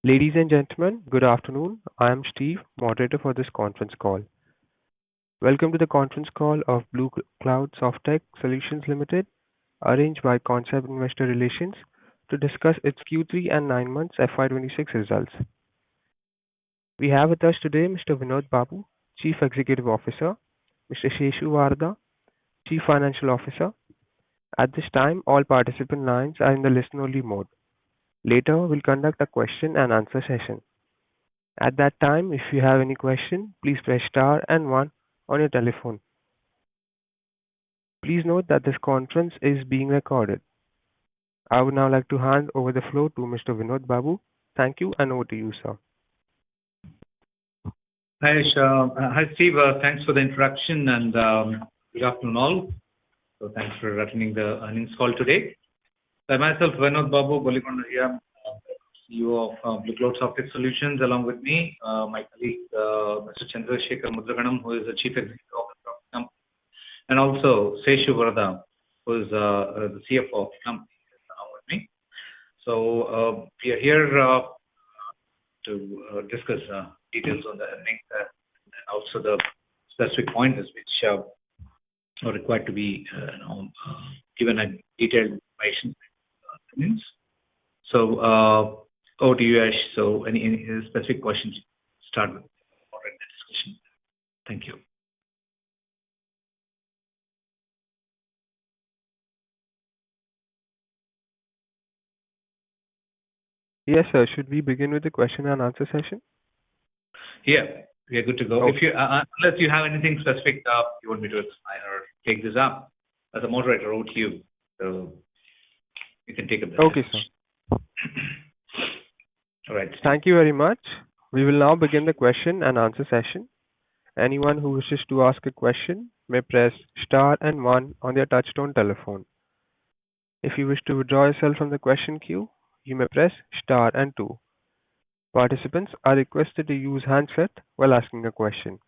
Ladies and gentlemen, good afternoon. I am Steve, moderator for this conference call. Welcome to the conference call of Blue Cloud Softech Solutions Limited, arranged by Concept Investor Relations to discuss its Q3 and 9 months FY26 results. We have with us today Mr. Vinod Babu, Chief Executive Officer, Mr. Sheshu Varda, Chief Financial Officer. At this time, all participant lines are in the listen-only mode. Later, we'll conduct a question and answer session. At that time, if you have any question, please press star and 1 on your telephone. Please note that this conference is being recorded. I would now like to hand over the floor to Mr. Vinod Babu. Thank you, and over to you, sir. Hi, Steve. Thanks for the introduction and good afternoon all. So thanks for attending the earnings call today. I myself, Vinod Babu, Bolikonda, CEO of Blue Cloud Softech Solutions. Along with me, my colleague, Mr. Chandrasekhar Mudraganam, who is the Chief Executive Officer of the company, and also Sheshu Varda, who is the CFO of the company, along with me. So we are here to discuss details on the earnings and also the specific pointers which are required to be given a detailed information. So, over to you, Ash. So, any specific questions? Start with the discussion. Thank you. Yes, sir. Should we begin with the question and answer session? Yeah, we are good to go. Okay. If you, unless you have anything specific you want me to explain or take this up, as a moderator, over to you. So, you can take up the Okay, discussion. sir. All right. Thank you very much. We will now begin the question and answer session. Anyone who wishes to ask a question may press star and 1 on their touchtone telephone. If you wish to withdraw yourself from the question queue, you may press star and 2. Participants are requested to use handset while asking a question.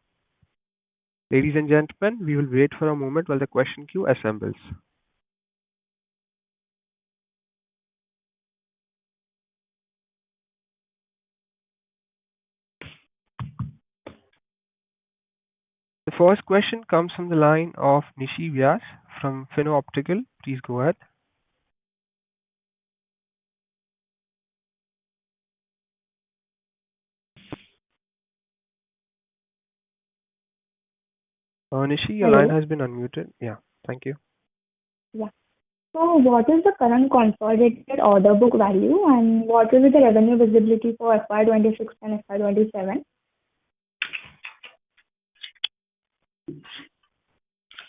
Ladies and gentlemen, we will wait for a moment while the question queue assembles. The first question comes from the line of Nishi Vyas from Fino Optical. Please go ahead. Nishi, your Hello. line has been unmuted. Yeah, thank you. Yeah. So what is the current consolidated order book value and what will be the revenue visibility for FY26 and FY27?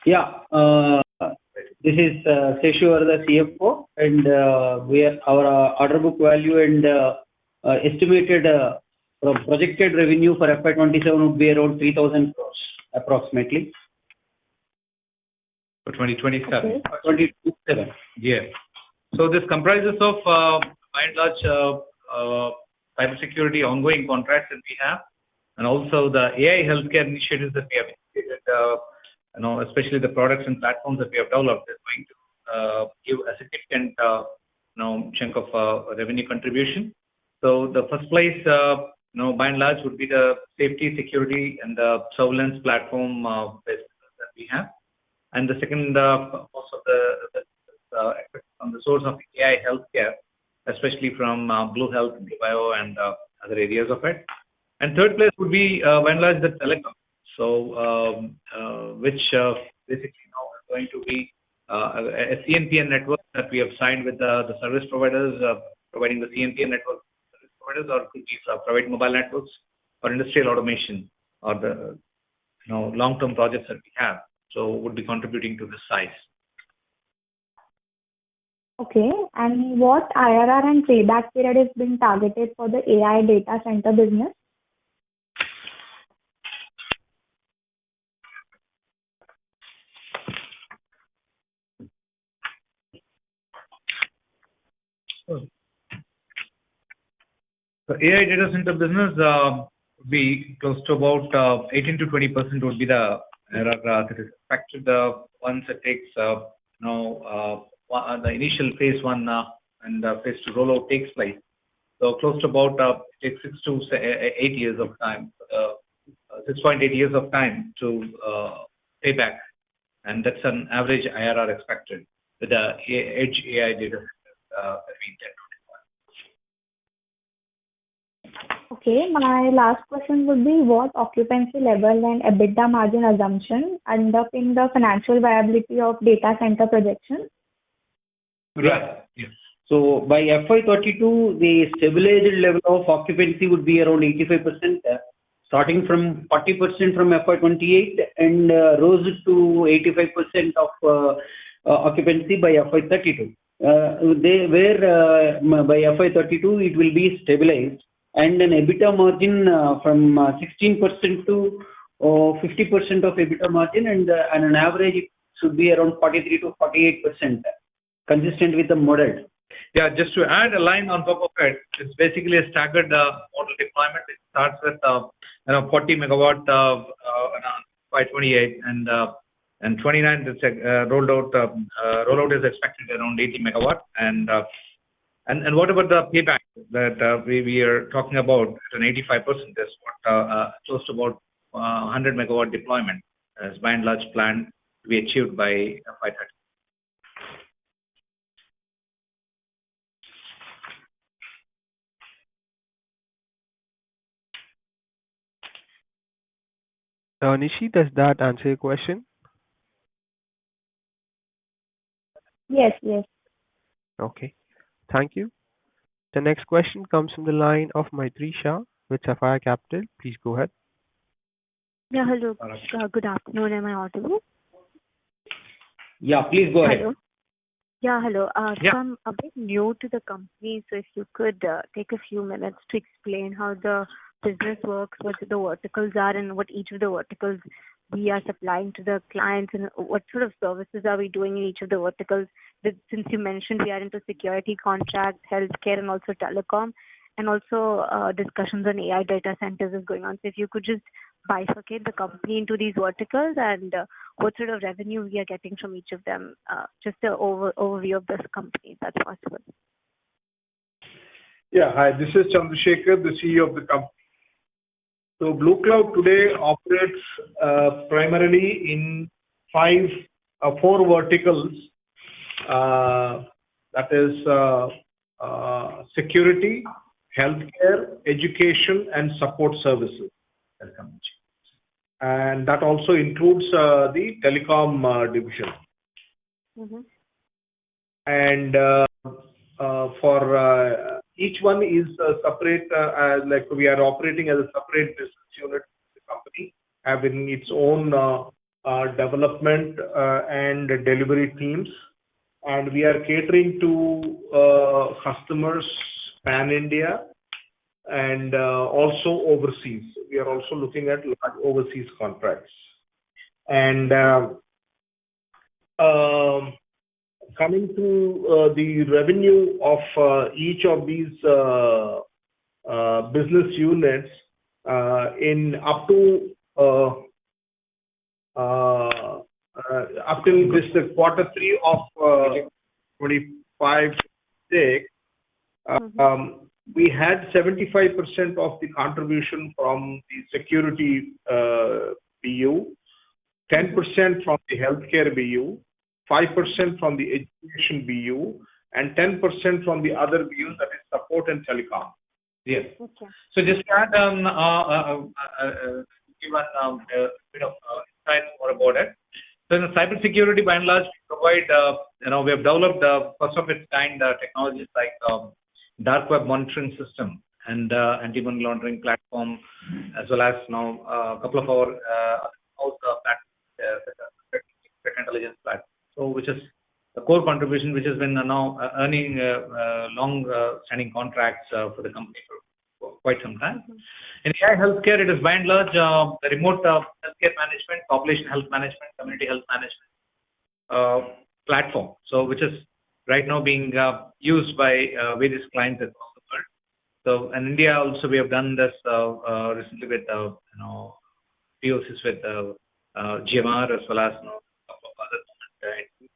Yeah, this is Sheshu Varda, CFO, and our order book value and estimated projected revenue for FY27 would be around 3,000 crores approximately. For 2027. Okay. 2027. Yeah. So this comprises of by and large cybersecurity ongoing contracts that we have, and also the AI healthcare initiatives that we have initiated. Especially the products and platforms that we have developed is going to give a significant chunk of revenue contribution. So the first place, by and large, would be the safety, security, and the surveillance platform business that we have. And the second, most of the effect on the source of AI healthcare, especially from Blue Health, Bio, and other areas of it. And third place would be, by and large, the telecom. So, which basically now is going to be a CNPN network that we have signed with the service providers, providing the CNPN network service providers, or could be private mobile networks, or industrial automation, or the long-term projects that we have. So, would be contributing to this size. Okay. And what IRR and payback period is being targeted for the AI data center business? The AI data center business would be close to about 18 to 20% would be the IRR that is expected once it takes the initial phase 1 and phase 2 rollout takes place. So close to about it takes 8 years of time, 6.8 years of time to pay back, and that's an average IRR expected with the edge AI data that we intend to deploy. Okay, my last question would be what occupancy level and EBITDA margin assumption underpin the financial viability of data center projections? Yeah. Yes. So by FY32, the stabilized level of occupancy would be around 85%, starting from 40% from FY28 and rose to 85% of occupancy by FY32. By FY32 it will be stabilized, and an EBITDA margin from 16% to 50% of EBITDA margin, and an average it should be around 43 to 48%, consistent with the model. Yeah, just to add a line on top of it, it's basically a staggered model deployment. It starts with 40 megawatt by 28, and 29 that's rollout is expected around 80 megawatt, and what about the payback that we are talking about at an 85%? That's what close to about 100 megawatt deployment as by and large planned to be achieved by FY30. Nishi, does that answer your question? Yes, yes. Okay, thank you. The next question comes from the line of Maitri Shah with Sapphire Capital. Please go ahead. Yeah, hello. Good afternoon. Am I audible? Yeah, please go ahead. Hello. Yeah, hello. Yeah. So I'm a bit new to the company, so if you could take a few minutes to explain how the business works, what the verticals are, and what each of the verticals we are supplying to the clients, and what sort of services are we doing in each of the verticals. Since you mentioned we are into security contracts, healthcare, and also telecom, and also discussions on AI data centers is going on. So if you could just bifurcate the company into these verticals and what sort of revenue we are getting from each of them, just an overview of this company, if that's possible. Yeah, hi, this is Chandrasekhar, the CEO of the company. So Blue Cloud today operates primarily in four verticals. That is security, healthcare, education, and support services. And that also includes the telecom division. Mm-hmm. And for each one is separate, like we are operating as a separate business unit of the company, having its own development and delivery teams. And we are catering to customers pan-India and also overseas. We are also looking at large overseas contracts. And coming to the revenue of each of these business units, in up till this quarter 3 of 25-6, we had 75% of the contribution from the security BU, 10% from the healthcare BU, 5% from the education BU, and 10% from the other BUs, that is support and telecom. Yes. Okay. So just to add, give a bit of insight more about it. So in the cybersecurity, by and large, we provide, we have developed first of its kind technologies like dark web monitoring system and anti-money laundering platform, as well as now a couple of our intelligence platform. So which is the core contribution, which has been now earning long-standing contracts for the company for quite some time. In AI healthcare, it is by and large the remote healthcare management, population health management, community health management platform. So which is right now being used by various clients across the world. So in India also we have done this recently with POCs with GMR, as well as a couple of other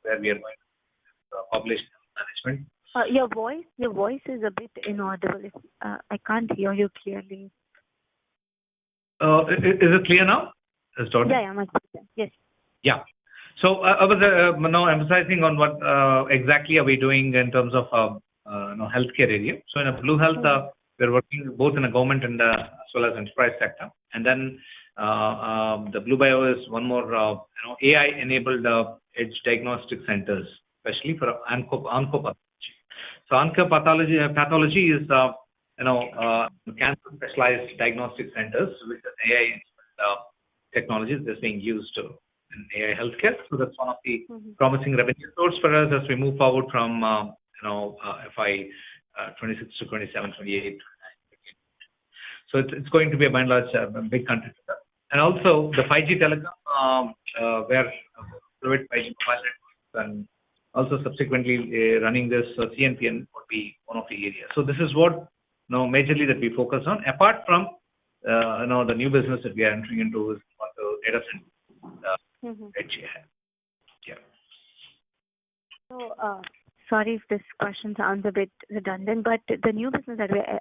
where we are going to population health management. Your voice is a bit inaudible. I can't hear you clearly. Is it clear now? Yeah, much better. Yes. Yeah. So I was now emphasizing on what exactly are we doing in terms of healthcare area. So in a Blue Health, we're working both in a government and as well as enterprise sector. And then the Blue Bio is one more AI-enabled edge diagnostic centers, especially for oncopathology. So oncopathology is cancer specialized diagnostic centers with AI technologies that's being used in AI healthcare. So that's one of the promising revenue source for us as we move forward from FY26 to 27, 28. So it's going to be by and large a big contributor. And also the 5G telecom, where private 5G mobile networks and also subsequently running this CNPN would be one of the areas. So this is what majorly that we focus on. Apart from the new business that we are entering into is the data center. Yeah. So, sorry if this question sounds a bit redundant, but the new business that we're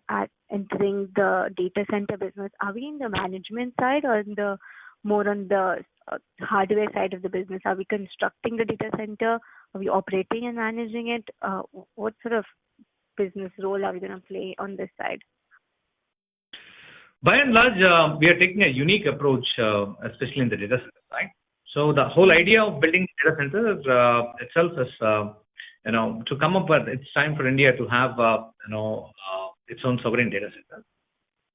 entering, the data center business, are we in the management side or more on the hardware side of the business? Are we constructing the data center? Are we operating and managing it? What sort of business role are we going to play on this side? By and large, we are taking a unique approach, especially in the data center side. So the whole idea of building data centers itself is, to come up with, it's time for India to have, its own sovereign data center.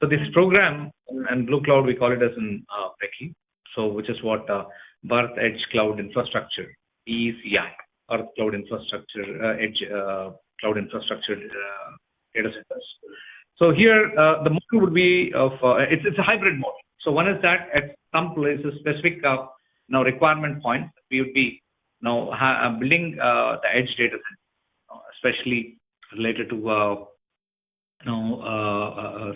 So this program, and Blue Cloud, we call it as in PECI, so which is what Bharat Edge Cloud Infrastructure, ECI, Earth Cloud Infrastructure, Edge Cloud Infrastructure data centers. So here, the model would be of, it's a hybrid model. So one is that at some places, specific requirement points, we would be building the edge data center, especially related to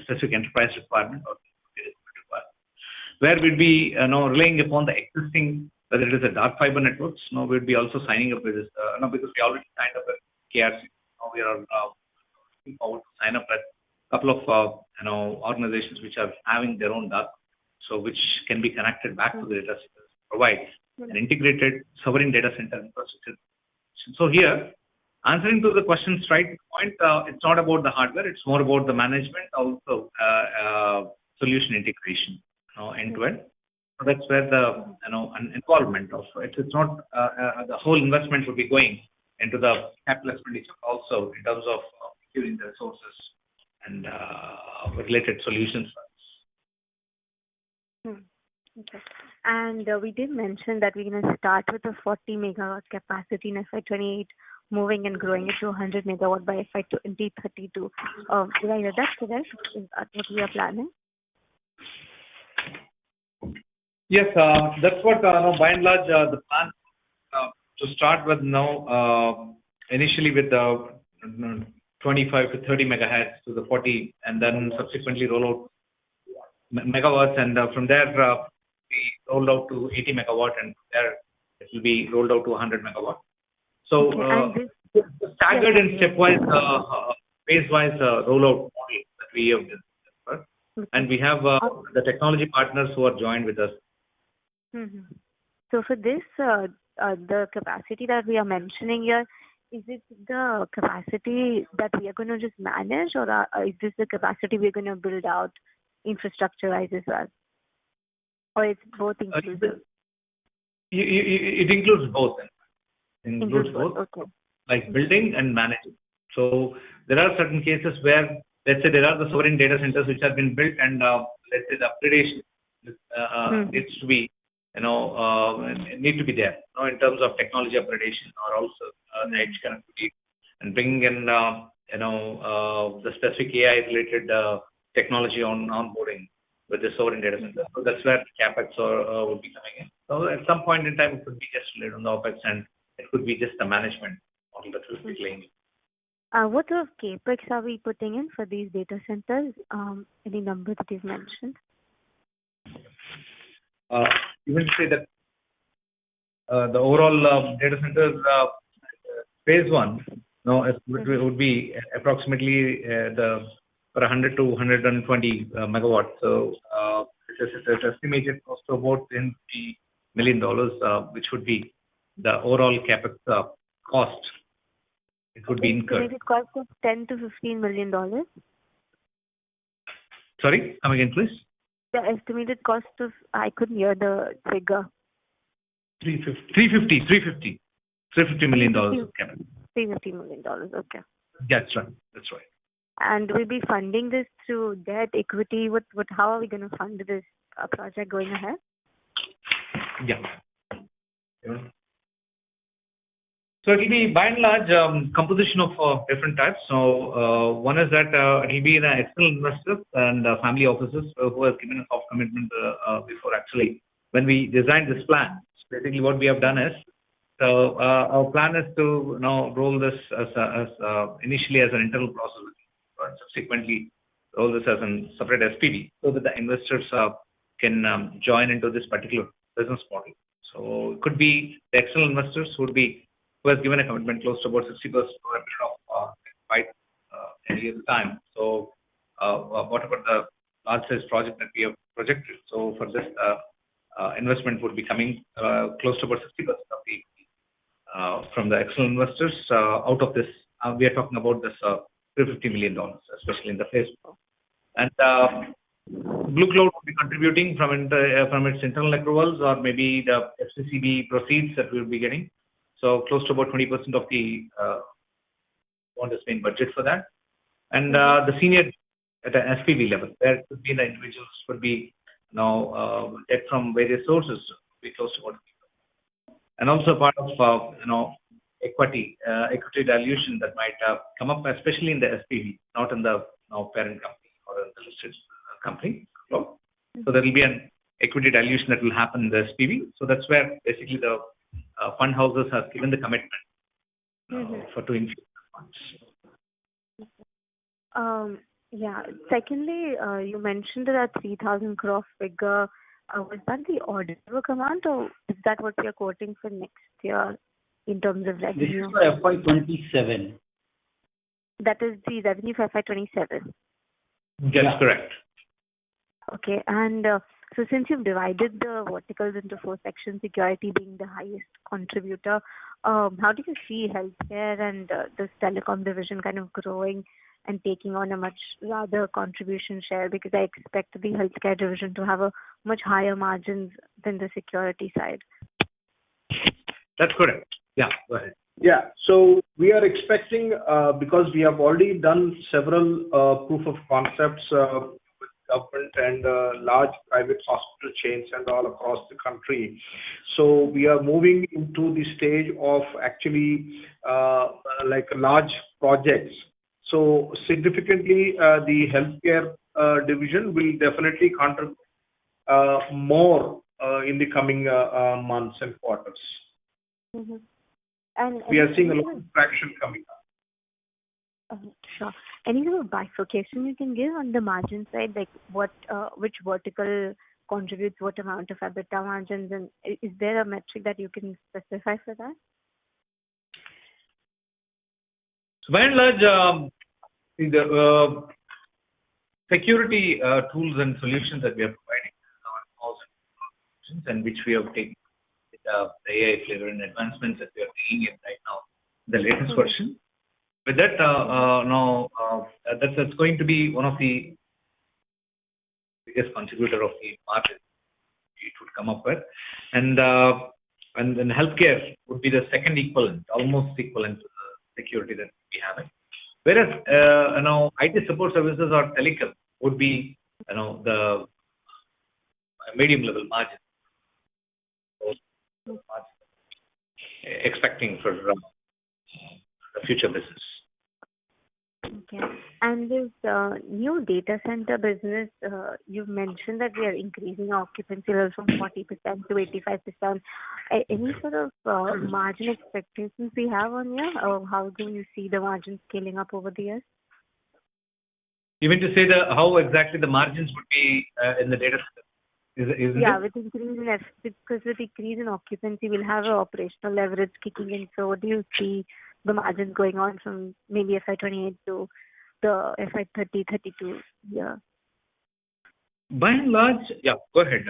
specific enterprise requirement or requirement, where we'd be relying upon the existing, whether it is a dark fiber networks. We'd be also signing up with this, because we already signed up with KRC. We are looking forward to sign up with a couple of organizations which are having their own dark, so which can be connected back to the data centers, provide an integrated sovereign data center infrastructure. So here, answering to the question straight point, it's not about the hardware, it's more about the management, also solution integration, end to end. So that's where the involvement of it. It's not the whole investment will be going into the capital expenditure, also in terms of securing the resources and related solutions. Okay. And we did mention that we're going to start with a 40 megawatt capacity in FY28, moving and growing it to 100 megawatt by FY2032. Did I hear that correct? Is that what we are planning? Yes, that's what by and large the plan to start with initially with the 25 to 30 megahertz to the 40, and then subsequently roll out megawatts, and from there we rolled out to 80 megawatt, and there it will be rolled out to 100 megawatt. So staggered and stepwise, phase-wise rollout model that we have done, and we have the technology partners who are joined with us. So for this, the capacity that we are mentioning here, is it the capacity that we are going to just manage, or is this the capacity we're going to build out infrastructure-wise as well? Or it's both inclusive? It includes both. Includes both, okay. Like building and managing. So there are certain cases where, let's say, there are the sovereign data centers which have been built, and let's say the upgradation needs to be, need to be there, in terms of technology upgradation, or also the edge connectivity, and bringing in, the specific AI-related technology onboarding with the sovereign data center. So that's where CapEx will be coming in. So at some point in time, it could be just laid on the OpEx, and it could be just the management model that will be playing. What sort of CapEx are we putting in for these data centers? Any number that you've mentioned? You will say that the overall data center phase one, it would be approximately the for 100 to 120 megawatts. So it's estimated cost of about $10 million, which would be the overall capex cost. It would be incurred. Estimated cost of $10 to $15 million. Sorry, come again, please. The estimated cost of, I couldn't hear the figure. $350 million capex. $350 million. Okay. That's right. That's right. And we'll be funding this through debt, equity. How are we going to fund this project going ahead? Yeah. So it will be by and large composition of different types. So one is that it will be an external investors and family offices who have given a soft commitment before actually when we designed this plan. So basically, what we have done is our plan is to now roll this as initially as an internal process, and subsequently roll this as a separate SPV, so that the investors can join into this particular business model. So it could be the external investors who has given a commitment close to about 60% over a period of 5 years time. So what about the large size project that we have projected? So for this investment would be coming close to about 60% of the from the external investors. Out of this, we are talking about this $350 million, especially in the phase 4. And Blue Cloud will be contributing from its internal accruals or maybe the FCCB proceeds that we will be getting. So close to about 20% of the bond has been budget for that. And the senior at an SPV level, there could be the individuals would be now debt from various sources, be close to about, and also part of equity dilution that might come up, especially in the SPV, not in the parent company or in the listed company. So there will be an equity dilution that will happen in the SPV. So that's where basically the fund houses have given the commitment for to infuse funds. Yeah. Secondly, you mentioned that 3,000 crore figure. Was that the order book amount, or is that what you're quoting for next year in terms of revenue? This is for FY27. That is the revenue for FY27. That's correct. Okay. And so since you've divided the verticals into 4 sections, security being the highest contributor, how do you see healthcare and this telecom division kind of growing and taking on a much rather contribution share? Because I expect the healthcare division to have a much higher margins than the security side. That's correct. Yeah, go ahead. Yeah. So we are expecting, because we have already done several proof of concepts with government and large private hospital chains and all across the country. So we are moving into the stage of actually like large projects. So significantly, the healthcare division will definitely contribute more in the coming months and quarters. Mm-hmm. And we are seeing a lot of traction coming up. Sure. Any sort of bifurcation you can give on the margin side, like which vertical contributes what amount of EBITDA margins, and is there a metric that you can specify for that? So by and large, the security tools and solutions that we are providing and which we have taken the AI flavor and advancements that we are taking in right now, the latest version. With that, that's going to be one of the biggest contributor of the market it would come up with, and then healthcare would be the second equivalent, almost equivalent to the security that we have. Whereas IT support services or telecom would be the medium level margin. Expecting for the future business. Okay. And this new data center business, you've mentioned that we are increasing our occupancy levels from 40% to 85%. Any sort of margin expectations we have on here, or how do you see the margin scaling up over the years? You mean to say how exactly the margins would be in the data center? Yeah, with increase in occupancy, we'll have an operational leverage kicking in. So what do you see the margins going on from maybe FY28 to the FY30-32 year? By and large, yeah, go ahead,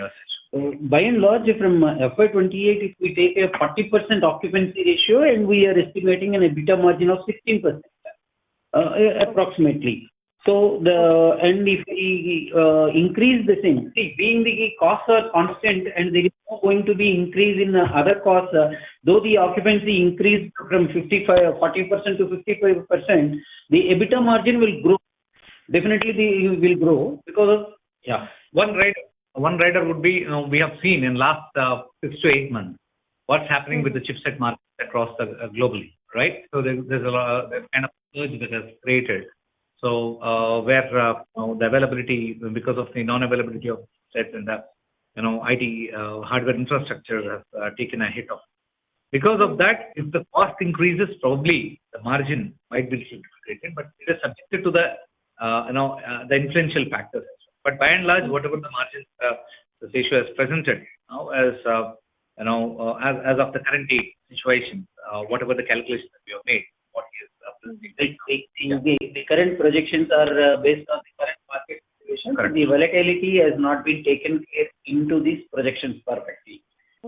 By and large, from FY28, if we take a 40% occupancy ratio and we are estimating an EBITDA margin of 16%, approximately. So and if we increase the same, see, being the costs are constant and there is not going to be increase in other costs, though the occupancy increased from 40% to 55%, the EBITDA margin will grow. Definitely, will grow because of, yeah. One rider would be, we have seen in last 6 to 8 months what's happening with the chipset market across the globally, right? So there's there's kind of surge that has created. So where the availability, because of the non-availability of chipsets and the IT hardware infrastructure has taken a hit of. Because of that, if the cost increases, probably the margin might be created, but it is subjected to the influential factors. But by and large, whatever the margins the ratio has presented now as of the current day situation, whatever the calculations that we have made, what is the current projections are based on the current market situation. Correct. The volatility has not been taken care into these projections perfectly.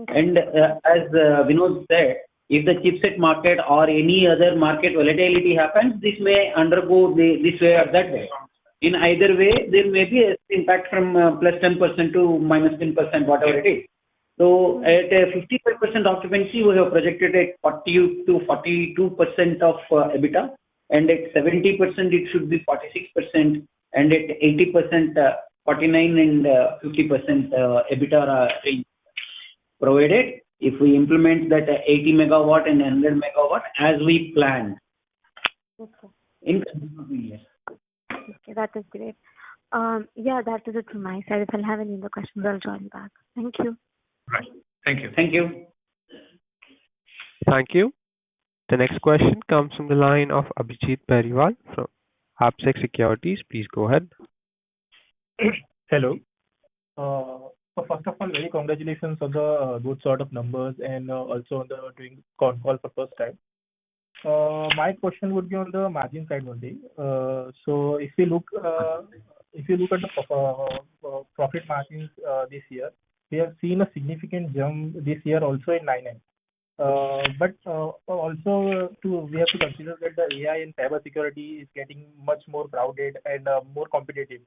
And as Vinod said, if the chipset market or any other market volatility happens, this may undergo this way or that way. In either way, there may be an impact from plus 10% to minus 10%, whatever it is. So at a 55% occupancy, we have projected at 40 to 42% of EBITDA, and at 70% it should be 46%, and at 80%, 49 and 50% EBITDA range provided if we implement that 80 megawatt and 100 megawatt as we planned. Okay. In Okay, that is great. Yeah, that is it from my side. If I'll have any other questions, I'll join back. Thank you. right. Thank you. Thank you. Thank you. The next question comes from the line of Abhijit Periwal from AlphaStreet Securities. Please go ahead. Hello. So first of all, very congratulations on the good sort of numbers and also on the doing con call for first time. My question would be on the margin side only. So if you look at the profit margins this year, we have seen a significant jump this year also in 9M. But also we have to consider that the AI and cybersecurity is getting much more crowded and more competitive,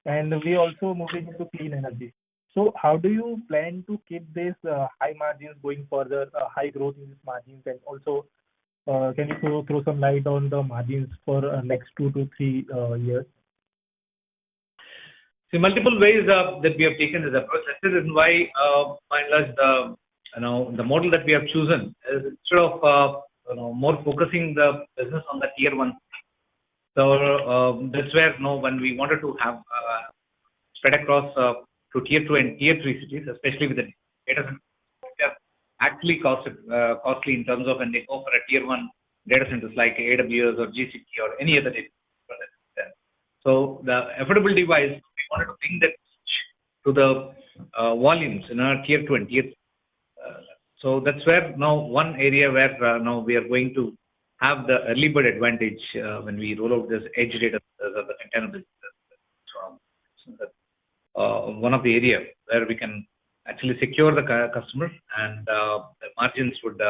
and we also moving into clean energy. So how do you plan to keep this high margins going further, high growth in these margins, and also can you throw some light on the margins for next 2 to 3 years? See, multiple ways that we have taken this approach. That is why, by and large, the model that we have chosen is instead of more focusing the business on the tier 1. So that's where when we wanted to have spread across to tier 2 and tier 3 cities, especially with the data centers, they are actually costly in terms of when they go for a tier 1 data centers like AWS or GCP or any other data center. So the affordability wise, we wanted to bring that to the volumes in our tier 2 and tier 3. So that's where now one area where now we are going to have the early bird advantage when we roll out this edge data centers or the container business. So that's one of the areas where we can actually secure the customer and the margins would be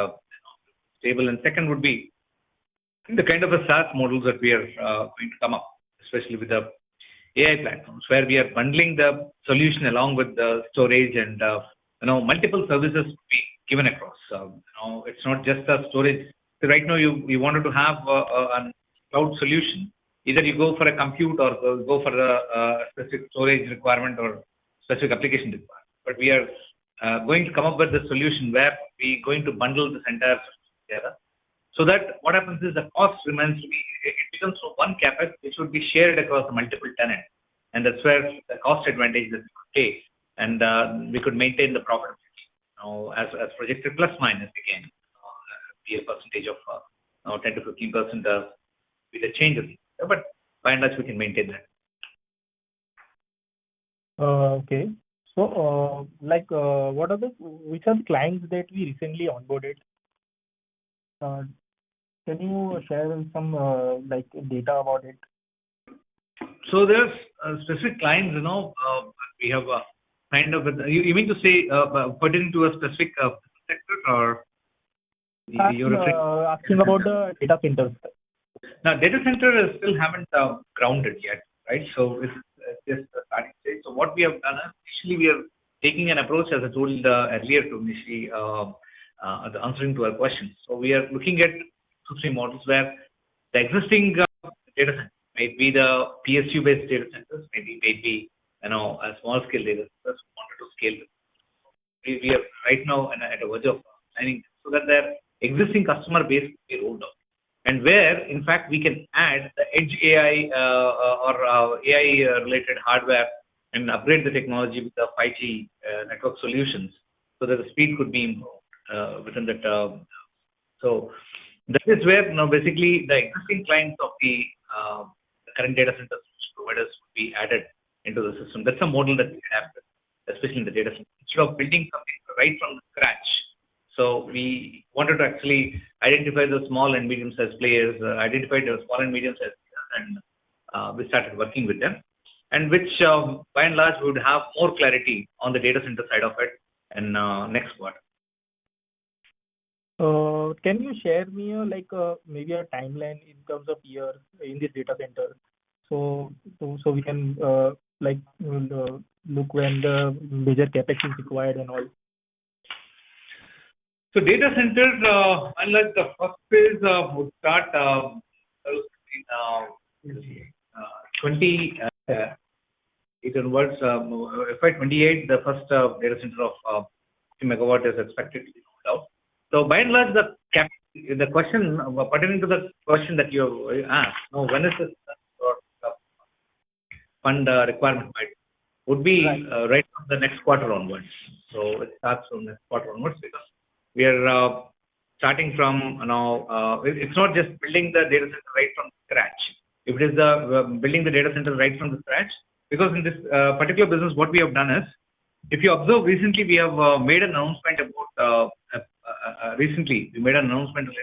stable. And second would be the kind of a SaaS models that we are going to come up, especially with the AI platforms, where we are bundling the solution along with the storage and multiple services to be given across. It's not just a storage. So right now, you wanted to have a cloud solution. Either you go for a compute or go for a specific storage requirement or specific application requirement. But we are going to come up with a solution where we are going to bundle this entire solution together. So that what happens is the cost remains to be, it becomes one capex which would be shared across multiple tenants. And that's where the cost advantage that we could take and we could maintain the profitability. As projected plus minus again, be a percentage of 10 to 15% with the changes. But by and large, we can maintain that. Okay. So, which are the clients that we recently onboarded? Can you share some data about it? So there's specific clients, we have kind of. You mean to say pertaining to a specific sector, or you're referring? Asking about the data centers. Now, data center is still haven't grounded yet, right? So it's just the starting stage. So what we have done is initially we are taking an approach, as I told earlier, to initially answering to our questions. So we are looking at 2-3 models where the existing data centers, maybe the PSU-based data centers, maybe a small scale data centers wanted to scale them. We are right now at a verge of signing so that their existing customer base will be rolled out. And where, in fact, we can add the edge AI or AI-related hardware and upgrade the technology with the 5G network solutions so that the speed could be improved within that. So that is where basically the existing clients of the current data center providers would be added into the system. That's a model that we have, especially in the data center. Instead of building something right from scratch. So we wanted to actually identify the small and medium-sized players, identified the small and medium-sized players, and we started working with them, and which by and large would have more clarity on the data center side of it in next quarter. Can you share me maybe a timeline in terms of years in this data center, so we can look when the major capex is required and all. So data centers, unlike the first phase, would start in 20 onwards. FY28, the first data center of 50 megawatt is expected to be rolled out. So by and large, the question pertaining to the question that you asked, when is this fund requirement would be right from the next quarter onwards. So it starts from next quarter onwards because we are starting from it's not just building the data center right from scratch. If it is building the data center right from the scratch, because in this particular business, what we have done is, if you observe recently, we have made an announcement about related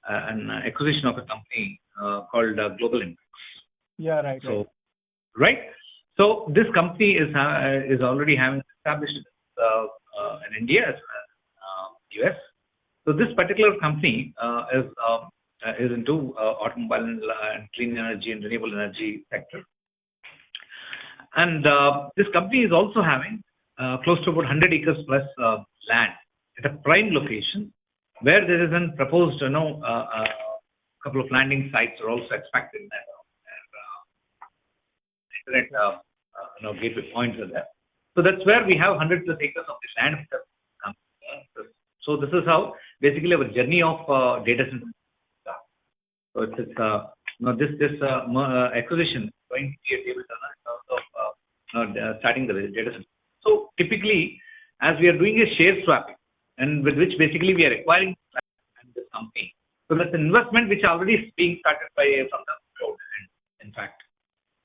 an acquisition of a company called Global Impact. Yeah, right. So, right. So this company is already having established in India as well as US. So this particular company is into automobile and clean energy and renewable energy sector. And this company is also having close to about 100 acres plus land at a prime location where there is a proposed, couple of landing sites are also expected there. Internet, gateway points are there. So that's where we have 100 plus acres of this land. So this is how basically our journey of data center starts. So it's this acquisition is going to be a table turner in terms of starting the data center. So typically, as we are doing a share swapping, and with which basically we are acquiring this company. So that's an investment which already is being started from the cloud end, in fact.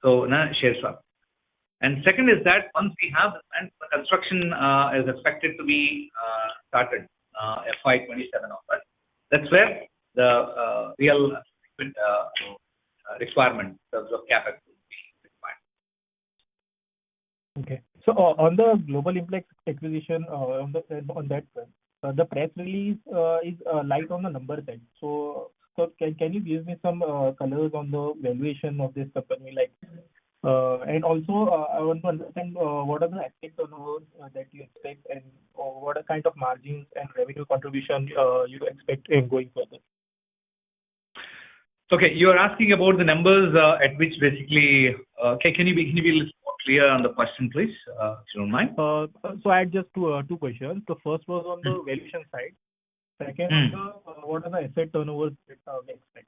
So share swap. And second is that once we have the construction is expected to be started FY27 onwards. That's where the real requirement in terms of capex will be required. Okay. So on the Global Impact acquisition, on that front, the press release is light on the number side. So can you give me some colors on the valuation of this company, and also I want to understand what are the asset turnovers that you expect, and what are kind of margins and revenue contribution you expect in going further. Okay, you are asking about the numbers at which basically. Can you be a little more clear on the question, please, if you don't mind? So I had just two questions. The first was on the valuation side. Second, what are the asset turnovers that we expect?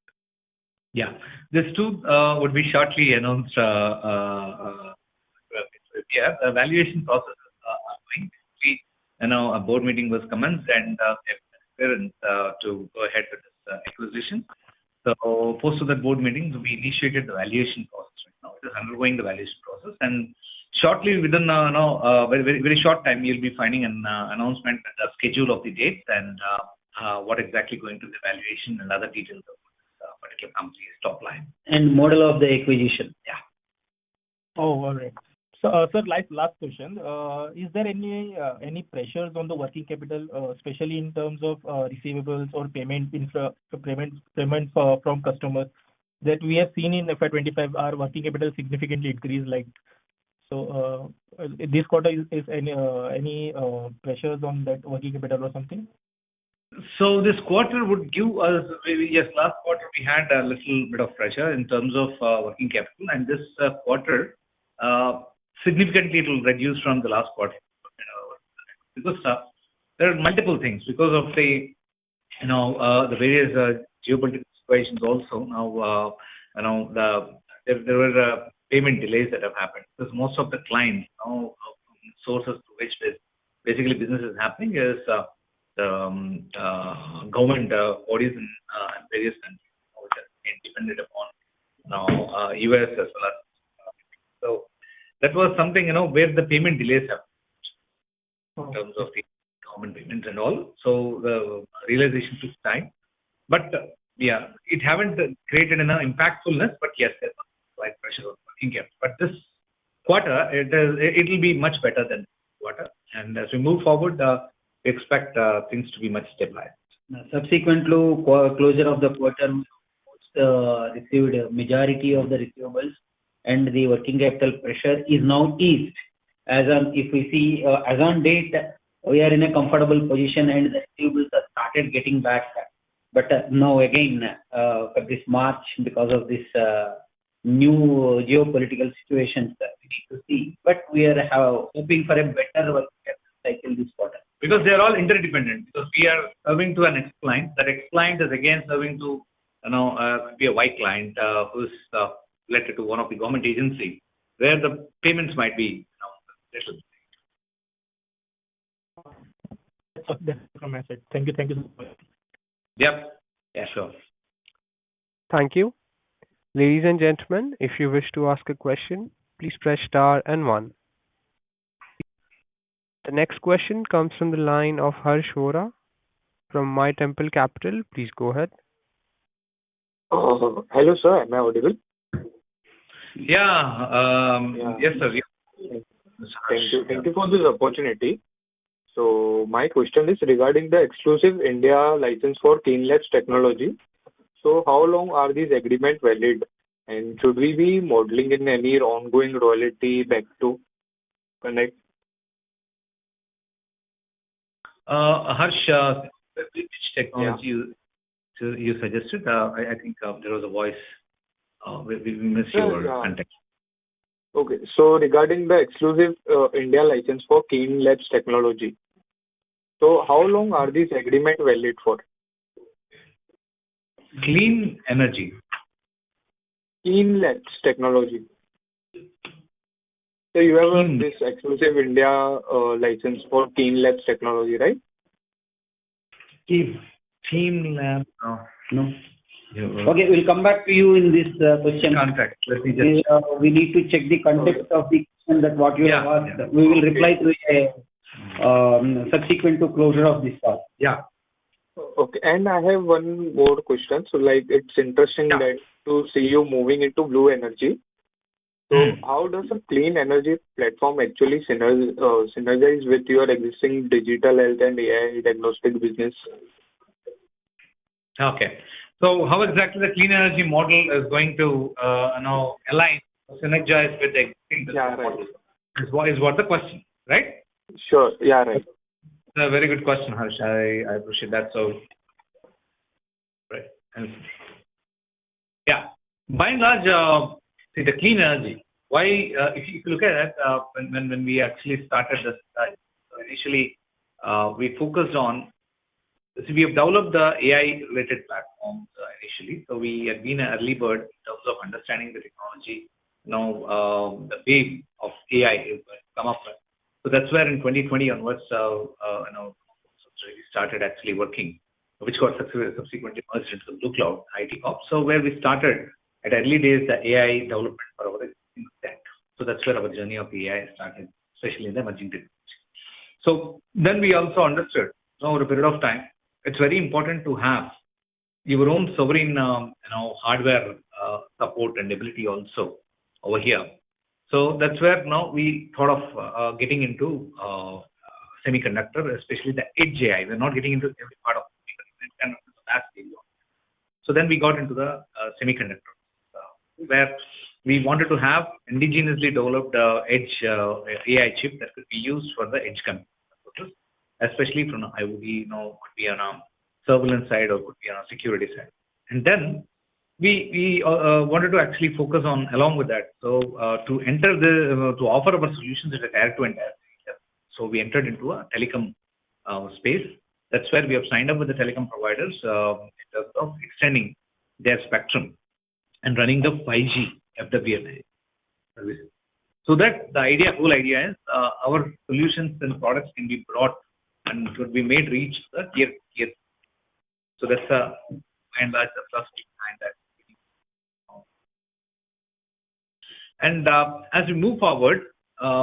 Yeah, these two would be shortly announced. Yeah, the valuation process is ongoing. A board meeting was commenced and to go ahead with this acquisition. So post to that board meeting, we initiated the valuation process right now. It is undergoing the valuation process, and shortly within very, very short time, you'll be finding an announcement with the schedule of the dates and what exactly going to the valuation and other details of this particular company's top line. And model of the acquisition. Yeah. Oh, all right. So, sir, last question. Is there any pressures on the working capital, especially in terms of receivables or payment from customers that we have seen in FY25? Our working capital significantly increased. So, this quarter is any pressures on that working capital or something? So this quarter would give us, yes, last quarter we had a little bit of pressure in terms of working capital, and this quarter significantly it will reduce from the last quarter, because there are multiple things because of the the various geopolitical situations also. Now there were payment delays that have happened because most of the clients sources to which this basically business is happening is the government bodies in various countries, which are dependent upon US as well as. So that was something where the payment delays have in terms of the government payments and all. So the realization took time, but yeah, it haven't created enough impactfulness. But yes, there's slight pressure on working capital. But this quarter, it will be much better than this quarter, and as we move forward, we expect things to be much stabilized. Subsequent to closure of the quarter, received a majority of the receivables, and the working capital pressure is now eased. If we see as on date, we are in a comfortable position, and the receivables have started getting back. But now again, for this March, because of this new geopolitical situations, we need to see. But we are hoping for a better working capital cycle this quarter. Because they are all interdependent. Because we are serving to an X client. That X client is again serving to be a Y client who's related to one of the government agencies, where the payments might be little. That's from my side. Thank you so much. Yep. Yeah, sure. Thank you. Ladies and gentlemen, if you wish to ask a question, please press star and 1. The next question comes from the line of Harsh Vora from My Temple Capital. Please go ahead. Hello, sir. Am I audible? Yeah. Yes, sir. Yeah. Thank you for this opportunity. So my question is regarding the exclusive India license for Clean Labs technology. So how long are these agreements valid, and should we be modeling in any ongoing royalty back to Connect? Harsh, which technology you suggested? I think there was a voice. We missed your context. Okay. So regarding the exclusive India license for Clean Labs technology, so how long are these agreements valid for? Clean energy. Clean Labs technology. So you have this exclusive India license for Clean Labs technology, right? Clean Lab. No. Okay, we'll come back to you in this question. Contract. Let me just. We need to check the context of the question that what you have asked. Yeah. We will reply to a subsequent to closure of this call. Yeah. Okay, and I have one more question. So, it's interesting that to see you moving into blue energy. So, how does a clean energy platform actually synergize with your existing digital health and AI diagnostic business? Okay. So, how exactly the clean energy model is going to align, synergize with the existing business model? Is what the question, right? Sure. Yeah, right. It's a very good question, Harsh. I appreciate that. So, right. Yeah. By and large, see the clean energy. Why? If you look at it, when we actually started this, initially we focused on. So we have developed the AI-related platforms initially. So we had been an early bird in terms of understanding the technology. Now the wave of AI is going to come up. So that's where in 2020 onwards, we started actually working, which got subsequently merged into the Blue Cloud IT Corp. So where we started at early days, the AI development for our existing stack. So that's where our journey of AI started, especially in the emerging technology. So then we also understood over a period of time, it's very important to have your own sovereign, hardware support and ability also over here. So that's where now we thought of getting into semiconductor, especially the edge AI. We're not getting into every part of semiconductor, kind of the last area. So then we got into the semiconductor, where we wanted to have indigenously developed edge AI chip that could be used for the edge computers, especially from IoT, could be on a surveillance side or could be on a security side. And then we wanted to actually focus on along with that. So to enter to offer our solutions at a direct to entire. So we entered into a telecom space. That's where we have signed up with the telecom providers in terms of extending their spectrum and running the 5G FWA services. So that the whole idea is our solutions and products can be brought and could be made reach the tier. So that's and that's the first behind that. And as we move forward,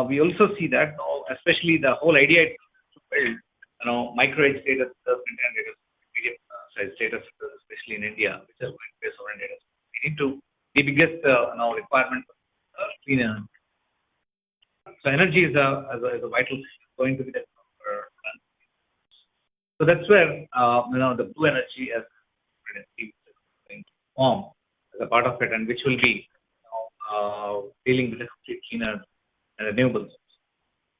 we also see that, especially the whole idea to build, micro edge data centers, medium size data centers, especially in India, which are going to be sovereign data centers. We need to the biggest requirement for clean energy. So energy is a vital going to be the so that's where the blue energy as going to form as a part of it, and which will be dealing with the complete cleaner and renewables.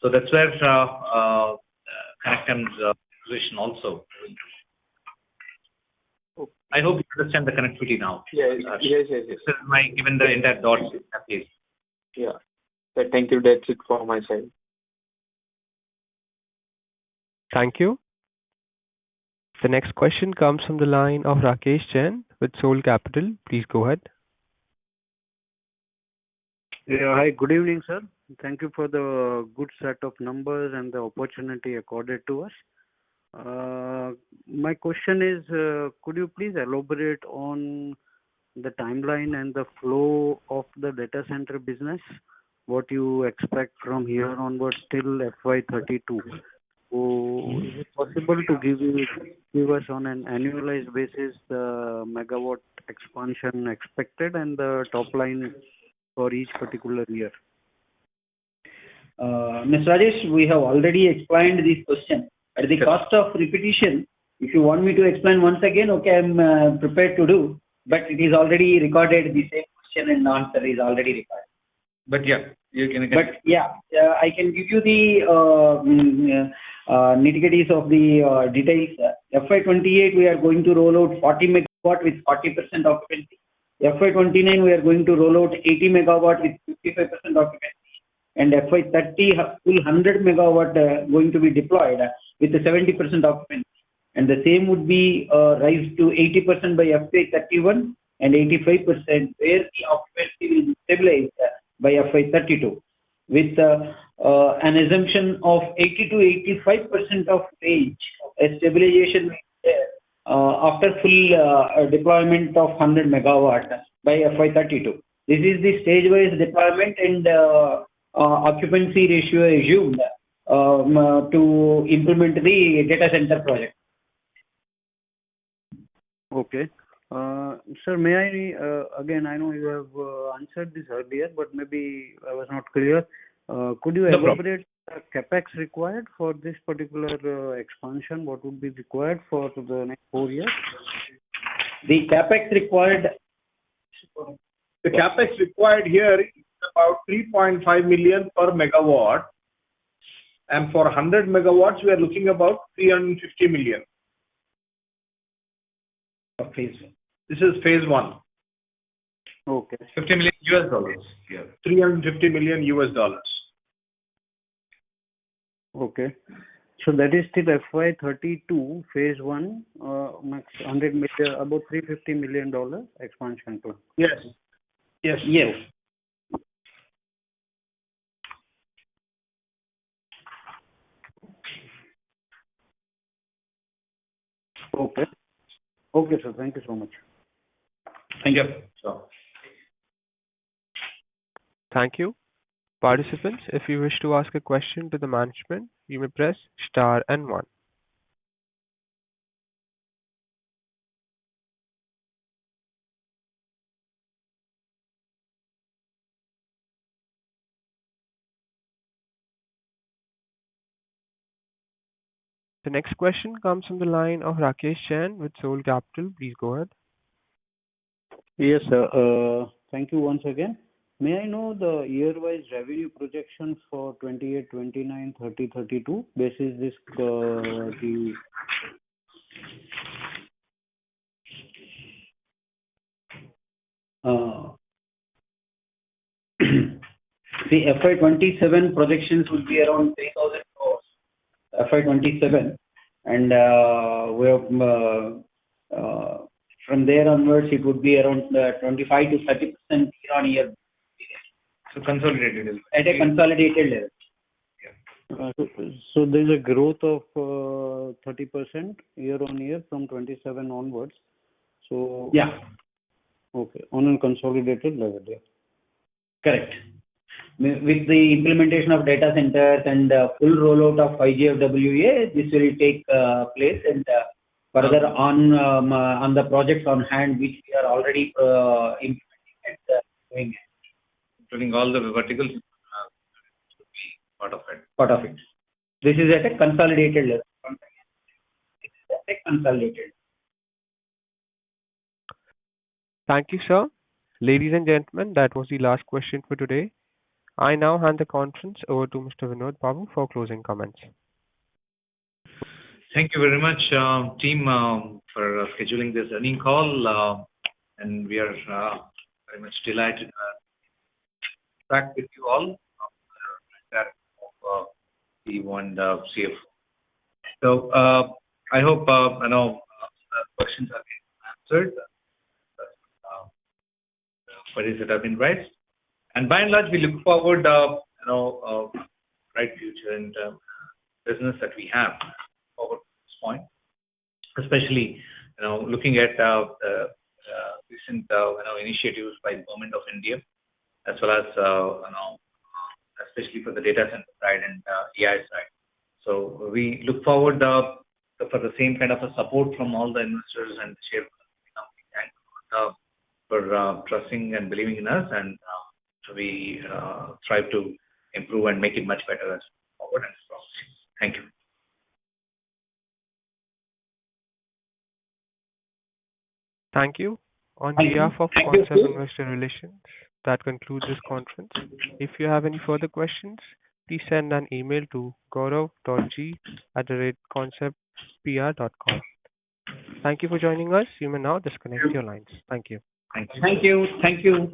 So that's where Connectem's position also. I hope you understand the connectivity now. Yes. This is my given the entire dots case. Yeah. Thank you. That's it from my side. Thank you. The next question comes from the line of Rakesh Jain with Soul Capital. Please go ahead. Yeah, hi, good evening, sir. Thank you for the good set of numbers and the opportunity accorded to us. My question is, could you please elaborate on the timeline and the flow of the data center business? What you expect from here onwards till FY32? So, is it possible to give us on an annualized basis the megawatt expansion expected and the top line for each particular year? Mr. Rajesh, we have already explained this question. At the cost of repetition, if you want me to explain once again, okay, I'm prepared to do, but it is already recorded, the same question and answer is already recorded. But yeah, you can. But yeah, I can give you the nitty-gritties of the details. FY28, we are going to roll out 40 megawatt with 40% occupancy. FY29, we are going to roll out 80 megawatt with 55% occupancy. And FY30, full 100 megawatt going to be deployed with the 70% occupancy. And the same would be rise to 80% by FY31 and 85%, where the occupancy will be stabilized by FY32, with an assumption of 80 to 85% of range, a stabilization there after full deployment of 100 megawatt by FY32. This is the stage-wise deployment and occupancy ratio assumed to implement the data center project. Okay. Sir, may I, again, I know you have answered this earlier, but maybe I was not clear. Could you elaborate the capex required for this particular expansion? What would be required for the next 4 years? The capex required here is about 3.5 million per megawatt, and for 100 megawatts, we are looking about 350 million. Phase one. This is phase one. Okay. $50 million US. Yeah. $350 million US. Okay. So that is till FY32, phase one, max 100 million, about $350 million expansion plan. Yes. Yes. Yes. Okay. Okay, sir. Thank you so much. Thank you. Sure. Thank you. Participants, if you wish to ask a question to the management, you may press star and 1. The next question comes from the line of Rakesh Jain with Soul Capital. Please go ahead. Yes, sir. Thank you once again. May I know the year-wise revenue projection for 28, 29, 30, 32 basis this the See, FY27 projections would be around 3,000 crores. FY27, and we have from there onwards it would be around 25 to 30% year-on-year. So consolidated level. At a consolidated level. so there's a growth of 30% year-on-year from 27 onwards. So Yeah, okay, on a consolidated level, yeah. correct. With the implementation of data centers and full rollout of 5G FWA, this will take place, and further on the projects on hand, which we are already implementing and doing it. Including all the verticals should be part of it. Part of it. This is at a consolidated level. This is at a consolidated. Thank you, sir. Ladies and gentlemen, that was the last question for today. I now hand the conference over to Mr. Vinod Babu for closing comments. Thank you very much, team, for scheduling this earnings call. And we are very much delighted to back with you all. That of CEO and CFO. So I hope the questions have been answered. Queries that have been raised. And by and large, we look forward, bright future and business that we have forward to this point. Especially, looking at recent, initiatives by the Government of India, as well as, especially for the data center side and AI side. So we look forward for the same kind of a support from all the investors and shareholders. Thank for trusting and believing in us, and we strive to improve and make it much better as forward and strong. Thank you. Thank you. On Thank you. behalf of Thank you, Concept sir. Investor Relations, that concludes this conference. If you have any further questions, please send an email to gaurav.g@conceptpr.com. Thank you for joining us. You may now disconnect your lines. Thank you. Thank you. Thank you. Thank you.